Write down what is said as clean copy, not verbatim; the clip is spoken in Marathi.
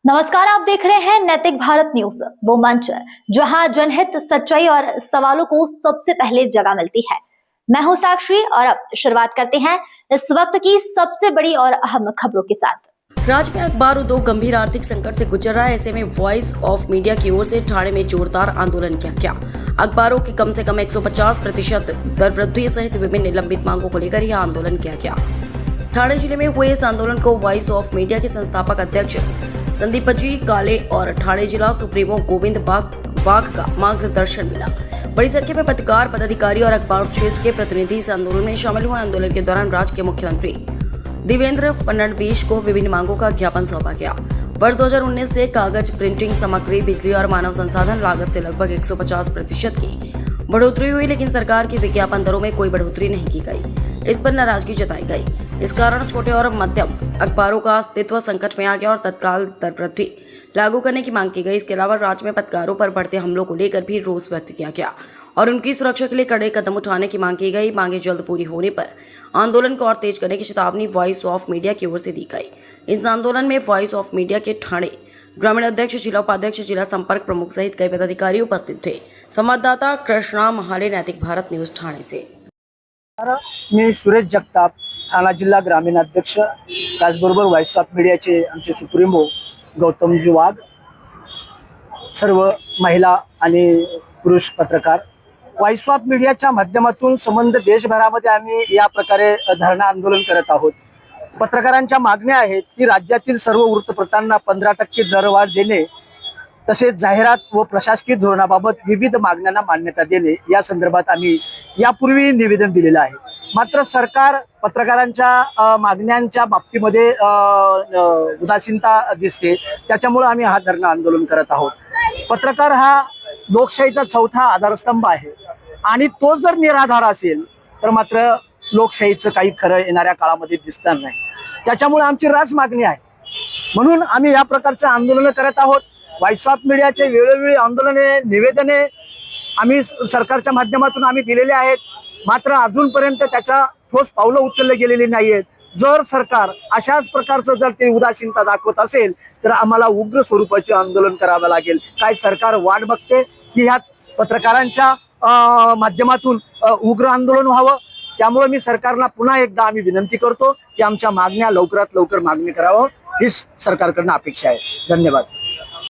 नमस्कार, आप देख रहे हैं नैतिक भारत न्यूज, वो मंच जहां जनहित, सच्चाई और सवालों को सबसे पहले जगह मिलती है। मैं हूं साक्षी और अब शुरुआत करते हैं इस वक्त की सबसे बड़ी और अहम खबरों के साथ। राज्य में अखबार उद्योग गंभीर आर्थिक संकट से गुजर रहा है। ऐसे में वॉइस ऑफ मीडिया की ओर से ठाणे में जोरदार आंदोलन किया गया। अखबारों की कम से कम 150% दर वृद्धि सहित विभिन्न निलंबित मांगों को लेकर यह आंदोलन किया गया। ठाणे जिले में हुए इस आंदोलन को वॉइस ऑफ मीडिया के संस्थापक अध्यक्ष संदीप जी काले और ठाणे जिला सुप्रीमो गोविंद वाघ का मार्गदर्शन मिला। बड़ी संख्या में पत्रकार, पदाधिकारी और अखबार क्षेत्र के प्रतिनिधि इस आंदोलन में शामिल हुए। आंदोलन के दौरान राज्य के मुख्यमंत्री देवेंद्र फडणवीस को विभिन्न मांगों का ज्ञापन सौंपा गया। वर्ष 2019 से कागज, प्रिंटिंग सामग्री, बिजली और मानव संसाधन लागत से लगभग 150% की बढ़ोतरी हुई, लेकिन सरकार की विज्ञापन दरों में कोई बढ़ोतरी नहीं की गई। इस पर नाराजगी जताई गई। इस कारण छोटे और मध्यम अखबारों का अस्तित्व संकट में आ गया और तत्काल दर वृद्धि लागू करने की मांग की गई। इसके अलावा राज्य में पत्रकारों पर बढ़ते हमलों को लेकर भी रोष व्यक्त किया गया और उनकी सुरक्षा के लिए कड़े कदम उठाने की मांग की गई। मांगे जल्द पूरी होने पर आंदोलन को और तेज करने की चेतावनी वॉइस ऑफ मीडिया की ओर से दी गई। इस आंदोलन में वॉइस ऑफ मीडिया के ठाणे ग्रामीण अध्यक्ष, जिला उपाध्यक्ष, जिला संपर्क प्रमुख सहित कई पदाधिकारी उपस्थित थे। संवाददाता कृष्णा महाले, नैतिक भारत न्यूज, ठाणे से। मी सुरेश जगताप, ठाणा जिल्हा ग्रामीण अध्यक्ष, त्याचबरोबर व्हॉइस ऑफ मीडियाचे आमचे सुप्रीमो गौतमजी वाघ, सर्व महिला आणि पुरुष पत्रकार, व्हॉइस ऑफ मीडियाच्या माध्यमातून संबंध देशभरामध्ये आम्ही या प्रकारे धरणं आंदोलन करत आहोत। पत्रकारांच्या मागण्या आहेत की राज्यातील सर्व वृत्तपत्रांना 15% दरवाढ देणे, तसेच जाहिरात व प्रशासकीय धोरणाबाबत विविध मागण्यांना मान्यता देणे, या संदर्भात आम्ही यापूर्वी निवेदन दिलेलं आहे। मात्र सरकार पत्रकारांच्या मागण्यांच्या बाबतीमध्ये उदासीनता दिसते, त्याच्यामुळे आम्ही हा धरणं आंदोलन करत आहोत। पत्रकार हा लोकशाहीचा चौथा आधारस्तंभ आहे आणि तो जर निराधार असेल तर मात्र लोकशाहीचं काही खरं येणाऱ्या काळामध्ये दिसणार नाही। त्याच्यामुळे आमची रास मागणी आहे, म्हणून आम्ही या प्रकारचे आंदोलन करत आहोत। व्हॉइस ऑफ मीडियाचे वेळोवेळी आंदोलने, निवेदने आम्ही सरकारच्या माध्यमातून आम्ही दिलेले आहेत, मात्र अजूनपर्यंत त्याचा ठोस पावलं उचलले गेलेली नाहीयेत। जर सरकार अशाच प्रकारचं जर ते उदासीनता दाखवत असेल तर आम्हाला उग्र स्वरूपाचे आंदोलन करावे लागेल। काय सरकार वाट बघते की ह्या पत्रकारांच्या माध्यमातून उग्र आंदोलन व्हावं? त्यामुळे मी सरकारला पुन्हा एकदा आम्ही विनंती करतो की आमच्या मागण्या लवकरात लवकर मागणी करावं, हीच सरकारकडून अपेक्षा आहे। धन्यवाद।